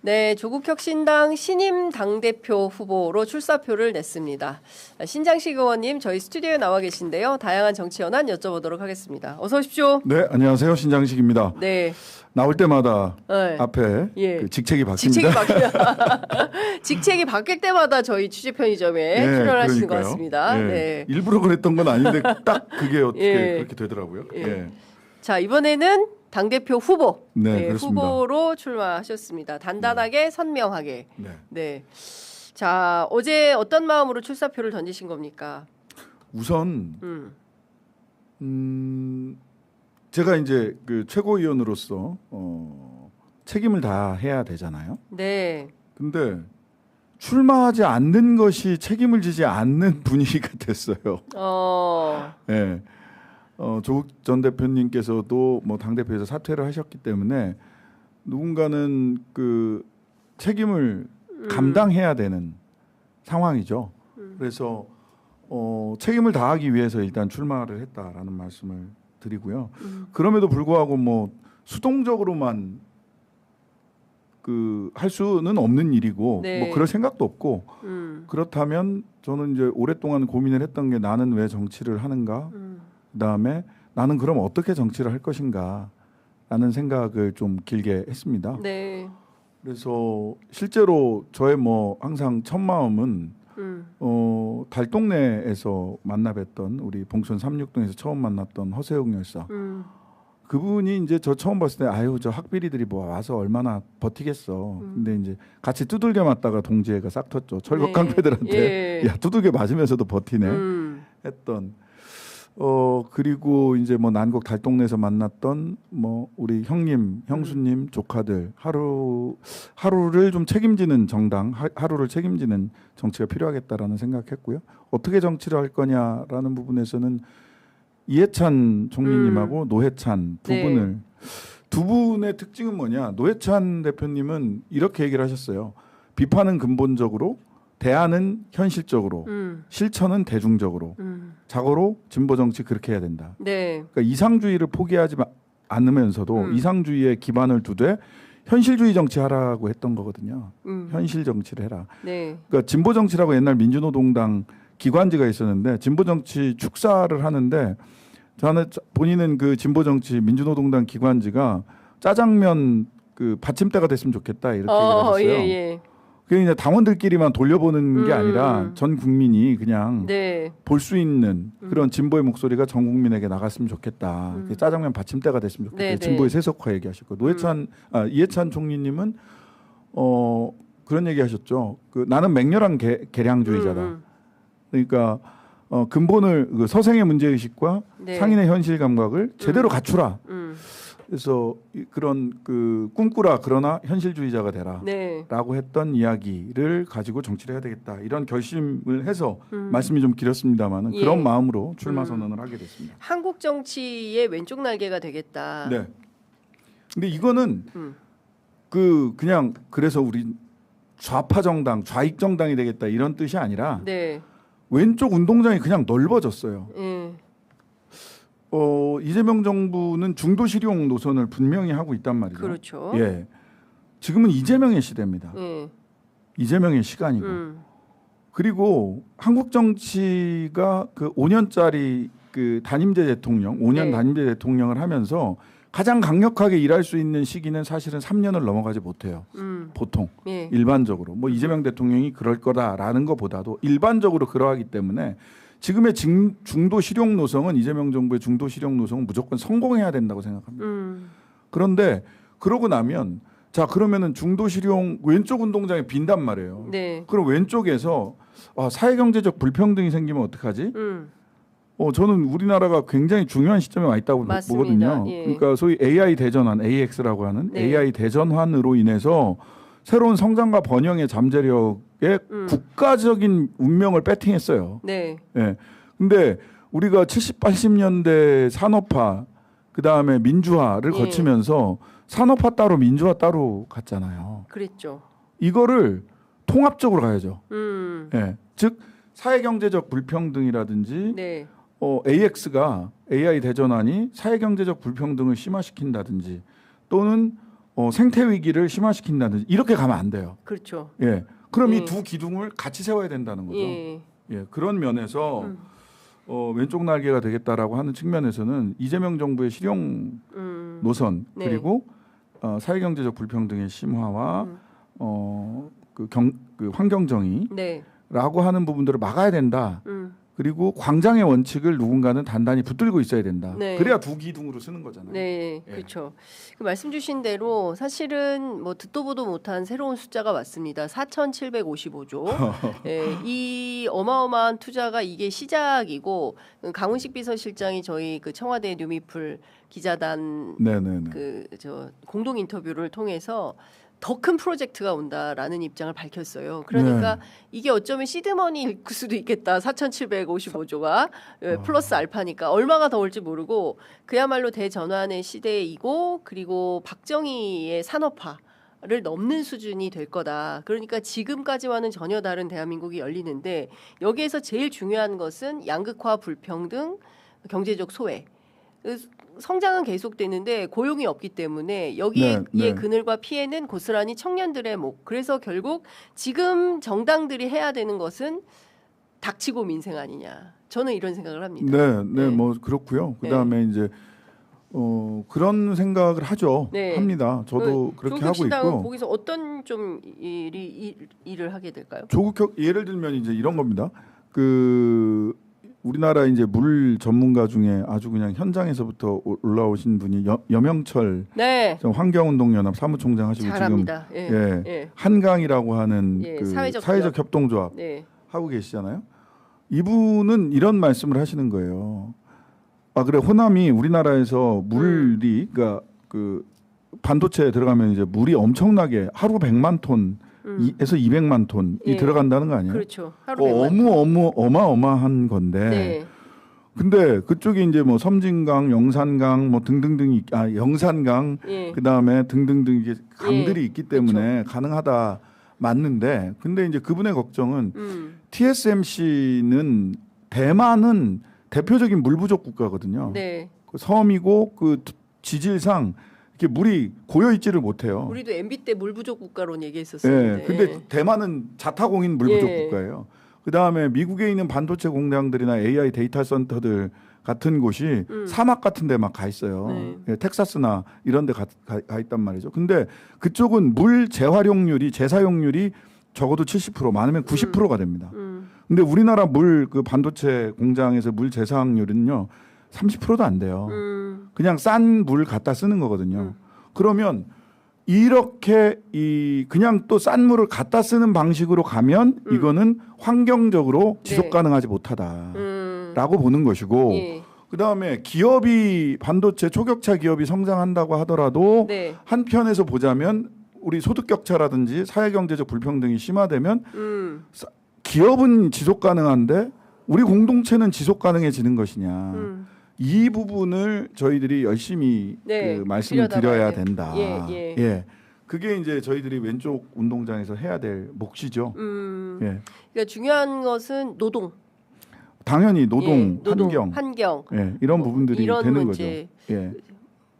네, 조국혁신당 신임 당대표 후보로 출사표를 냈습니다. 신장식 의원님 저희 스튜디오에 나와 계신데요. 다양한 정치 현안 여쭤보도록 하겠습니다. 어서 오십시오. 네, 안녕하세요. 신장식입니다. 네. 나올 때마다 네. 앞에 예. 그 직책이 바뀝니다. 직책이 바뀔 때마다 저희 취재 편의점에 출연하시는 것 같습니다. 예. 네. 일부러 그랬던 건 아닌데 딱 그게 어떻게 예. 그렇게 되더라고요. 예. 예. 자, 이번에는 당대표 후보 네, 그렇습니다. 후보로 출마하셨습니다. 단단하게 선명하게. 네. 네. 자, 어제 어떤 마음으로 출사표를 던지신 겁니까? 우선 제가 이제 그 최고위원으로서 책임을 다 해야 되잖아요. 네. 근데 출마하지 않는 것이 책임을 지지 않는 분위기가 됐어요. 예. 조국 전 대표님께서도 뭐 당대표에서 사퇴를 하셨기 때문에 누군가는 그 책임을 감당해야 되는 상황이죠. 그래서 책임을 다하기 위해서 일단 출마를 했다라는 말씀을 드리고요. 그럼에도 불구하고 뭐 수동적으로만 그 할 수는 없는 일이고 네. 뭐 그럴 생각도 없고 그렇다면 저는 이제 오랫동안 고민을 했던 게 나는 왜 정치를 하는가? 그다음에 나는 그럼 어떻게 정치를 할 것인가라는 생각을 좀 길게 했습니다. 네. 그래서 실제로 저의 뭐 항상 첫 마음은 달동네에서 만나 뵀던 우리 봉천 36동에서 처음 만났던 허세웅 열사. 그분이 이제 저 처음 봤을 때 아유 저 학비리들이 뭐 와서 얼마나 버티겠어. 근데 이제 같이 두들겨 맞다가 동지애가 싹 텄죠. 철벽 네. 깡패들한테 예. 야 두들겨 맞으면서도 버티네 했던. 그리고 이제 뭐 난곡 달동네에서 만났던 뭐 우리 형님, 형수님, 조카들 하루를 좀 책임지는 정당, 하루를 책임지는 정치가 필요하겠다라는 생각했고요. 어떻게 정치를 할 거냐라는 부분에서는 이해찬 총리님하고 노회찬 두 네. 분을 두 분의 특징은 뭐냐? 노회찬 대표님은 이렇게 얘기를 하셨어요. 비판은 근본적으로, 대안은 현실적으로, 실천은 대중적으로. 자고로 진보 정치 그렇게 해야 된다. 네. 그러니까 이상주의를 포기하지 않으면서도 이상주의에 기반을 두되 현실주의 정치하라고 했던 거거든요. 현실 정치를 해라. 네. 그러니까 진보 정치라고 옛날 민주노동당 기관지가 있었는데 진보 정치 축사를 하는데 저는 본인은 그 진보 정치 민주노동당 기관지가 짜장면 그 받침대가 됐으면 좋겠다 이렇게 얘기를 하셨어요. 예. 그게 이제 당원들끼리만 돌려보는 게 아니라 전 국민이 그냥 네. 볼 수 있는 그런 진보의 목소리가 전 국민에게 나갔으면 좋겠다. 그게 짜장면 받침대가 됐으면 좋겠다. 네, 진보의 네. 세속화 얘기하셨고 이해찬 총리님은 그런 얘기하셨죠. 그 나는 맹렬한 개량주의자다. 그러니까 근본을 그 서생의 문제 의식과 네. 상인의 현실 감각을 제대로 갖추라. 그래서 그런 그 꿈꾸라 그러나 현실주의자가 되라라고 네. 했던 이야기를 가지고 정치를 해야 되겠다 이런 결심을 해서 말씀이 좀 길었습니다만은 예. 그런 마음으로 출마 선언을 하게 됐습니다. 한국 정치의 왼쪽 날개가 되겠다. 네. 근데 이거는 그냥 그래서 우리 좌파 정당, 좌익 정당이 되겠다 이런 뜻이 아니라 네. 왼쪽 운동장이 그냥 넓어졌어요. 예. 이재명 정부는 중도 실용 노선을 분명히 하고 있단 말이죠. 그렇죠. 예. 지금은 이재명의 시대입니다. 예. 이재명의 시간이고. 그리고 한국 정치가 그 5년짜리 그 단임제 대통령, 5년 네. 단임제 대통령을 하면서 가장 강력하게 일할 수 있는 시기는 사실은 3년을 넘어가지 못해요. 보통 예. 일반적으로 뭐 이재명 대통령이 그럴 거다라는 것보다도 일반적으로 그러하기 때문에 지금의 중도 실용 노선은 이재명 정부의 중도 실용 노선은 무조건 성공해야 된다고 생각합니다. 그런데 그러고 나면 자 그러면은 중도 실용 왼쪽 운동장이 빈단 말이에요. 네. 그럼 왼쪽에서 사회경제적 불평등이 생기면 어떡하지? 저는 우리나라가 굉장히 중요한 시점에 와 있다고 맞습니다. 보거든요. 예. 그러니까 소위 AI 대전환, AX라고 하는 네. AI 대전환으로 인해서 새로운 성장과 번영의 잠재력에 국가적인 운명을 배팅했어요. 네. 예. 근데 우리가 70, 80년대 산업화 그다음에 민주화를 예. 거치면서 산업화 따로 민주화 따로 갔잖아요. 그랬죠. 이거를 통합적으로 가야죠. 음. 즉 사회경제적 불평등이라든지 네. AX가 AI 대전환이 사회경제적 불평등을 심화시킨다든지 또는 생태 위기를 심화시킨다든지 이렇게 가면 안 돼요. 그렇죠. 예. 그럼 예. 이 두 기둥을 같이 세워야 된다는 거죠. 예. 예. 그런 면에서 왼쪽 날개가 되겠다라고 하는 측면에서는 이재명 정부의 실용 노선 네. 그리고 사회경제적 불평등의 심화와 그 환경 정의라고 네. 하는 부분들을 막아야 된다. 음. 그리고 광장의 원칙을 누군가는 단단히 붙들고 있어야 된다. 네. 그래야 두 기둥으로 쓰는 거잖아요. 네, 예. 그렇죠. 그 말씀 주신 대로 사실은 뭐 듣도 보도 못한 새로운 숫자가 왔습니다. 4,755조. 예, 이 어마어마한 투자가 이게 시작이고 강훈식 비서실장이 저희 그 청와대 뉴미풀 기자단 네네네. 그 저 공동 인터뷰를 통해서 더 큰 프로젝트가 온다라는 입장을 밝혔어요. 그러니까 이게 어쩌면 시드머니일 수도 있겠다. 4,755조가 플러스 알파니까 얼마가 더 올지 모르고 그야말로 대전환의 시대이고 그리고 박정희의 산업화를 넘는 수준이 될 거다. 그러니까 지금까지와는 전혀 다른 대한민국이 열리는데 여기에서 제일 중요한 것은 양극화, 불평등, 경제적 소외. 성장은 계속되는데 고용이 없기 때문에 여기에 그늘과 피해는 고스란히 청년들의 목. 그래서 결국 지금 정당들이 해야 되는 것은 닥치고 민생 아니냐. 저는 이런 생각을 합니다. 네, 뭐 그렇고요. 그다음에 이제 그런 생각을 하죠. 네. 합니다. 저도 그렇게 하고 조국신당은 있고. 거기서 어떤 좀 일을 하게 될까요? 조국 예를 들면 이제 이런 겁니다. 그 우리나라 이제 물 전문가 중에 아주 그냥 현장에서부터 올라오신 분이 여명철 네. 환경운동연합 사무총장 하시고 잘합니다. 지금 한강이라고 하는 그 사회적 협동조합 하고 계시잖아요. 이분은 이런 말씀을 하시는 거예요. 아 그래 호남이 우리나라에서 물이 그러니까 그 반도체에 들어가면 이제 물이 엄청나게 하루 100만 톤에서 200만 톤이 들어간다는 거 아니에요? 그렇죠. 하루 100만 어마어마한 건데. 네. 근데 그쪽에 이제 뭐 섬진강, 영산강 뭐 등등등 영산강 그다음에 등등등 이게 강들이 있기 때문에 가능하다 맞는데 근데 이제 그분의 걱정은 TSMC는 대만은 대표적인 물 부족 국가거든요. 네. 그 섬이고 그 지질상 이렇게 물이 고여 있지를 못해요. 우리도 MB 때 물 부족 국가로 얘기했었는데. 네, 근데 대만은 자타공인 물 부족 국가예요. 그 다음에 미국에 있는 반도체 공장들이나 AI 데이터 센터들 같은 곳이 사막 같은 데 막 가 있어요. 예, 텍사스나 이런 데 가 있단 말이죠. 근데 그쪽은 물 재활용률이 재사용률이 적어도 70% 많으면 90%가 됩니다. 근데 우리나라 물 그 반도체 공장에서 물 재사용률은요 30%도 안 돼요. 그냥 싼 물 갖다 쓰는 거거든요. 그러면 이렇게 그냥 또 싼 물을 갖다 쓰는 방식으로 가면 이거는 환경적으로 지속 가능하지 못하다라고 보는 것이고 그다음에 기업이 반도체 초격차 기업이 성장한다고 하더라도 한편에서 보자면 우리 소득 격차라든지 사회경제적 불평등이 심화되면 기업은 지속 가능한데 우리 공동체는 지속 가능해지는 것이냐. 이 부분을 저희들이 열심히 그 말씀을 드려야 된다. 예. 그게 이제 저희들이 왼쪽 운동장에서 해야 될 몫이죠. 예. 그러니까 중요한 것은 노동. 당연히 노동, 환경. 예, 이런 부분들이 이런 되는 문제. 거죠. 예.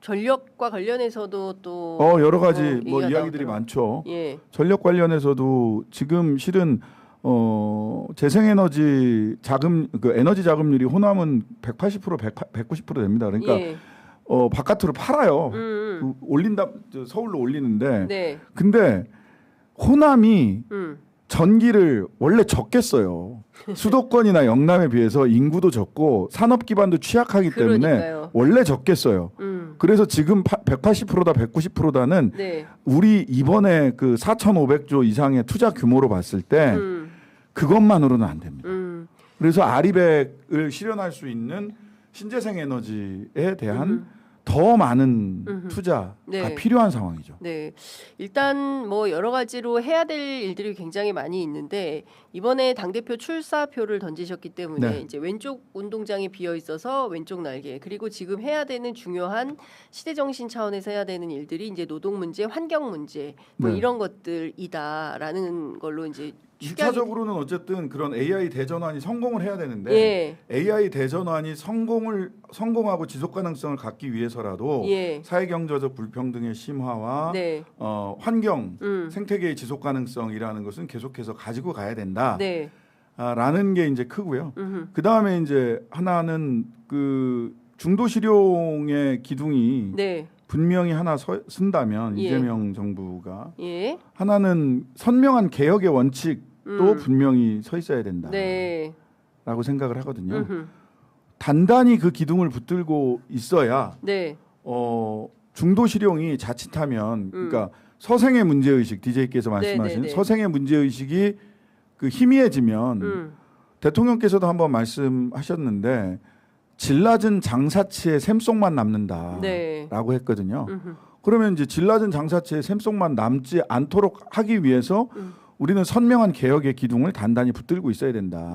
전력과 관련해서도 또 여러 가지 뭐 이야기들이 많죠. 전력 관련해서도 지금 실은 재생에너지 자금 그 에너지 자금률이 호남은 180% 190% 됩니다. 그러니까 바깥으로 팔아요. 올린다 서울로 올리는데 근데 호남이 전기를 원래 적게 써요. 수도권이나 영남에 비해서 인구도 적고 산업 기반도 취약하기 때문에 원래 적게 써요. 그래서 지금 180%다 190%다는 우리 이번에 그 4,500조 이상의 투자 규모로 봤을 때 그것만으로는 안 됩니다. 그래서 아리백을 실현할 수 있는 신재생 에너지에 대한 더 많은 투자가 필요한 상황이죠. 네, 일단 뭐 여러 가지로 해야 될 일들이 굉장히 많이 있는데 이번에 당 대표 출사표를 던지셨기 때문에 이제 왼쪽 운동장이 비어 있어서 왼쪽 날개 그리고 지금 해야 되는 중요한 시대 정신 차원에서 해야 되는 일들이 이제 노동 문제, 환경 문제 뭐 이런 것들이다라는 걸로 이제 축약이 1차적으로는 어쨌든 그런 AI 대전환이 성공을 해야 되는데 예. AI 대전환이 성공하고 지속 가능성을 갖기 위해서라도 예. 사회 경제적 불평등의 심화와 네. 환경 생태계의 지속 가능성이라는 것은 계속해서 가지고 가야 된다. 네. 라는 게 이제 크고요. 음흠. 그 다음에 이제 하나는 그 중도 실용의 기둥이 네. 분명히 하나 쓴다면 예. 이재명 정부가 예. 하나는 선명한 개혁의 원칙도 분명히 서 있어야 된다라고 네. 생각을 하거든요. 음흠. 단단히 그 기둥을 붙들고 있어야 네. 중도 실용이 자칫하면 그러니까 서생의 문제 의식 DJ께서 말씀하신 네. 서생의 문제 의식이 그 희미해지면 대통령께서도 한번 말씀하셨는데 질 낮은 장사치의 샘속만 남는다라고 네. 했거든요. 그러면 이제 질 낮은 장사치의 샘속만 남지 않도록 하기 위해서 우리는 선명한 개혁의 기둥을 단단히 붙들고 있어야 된다.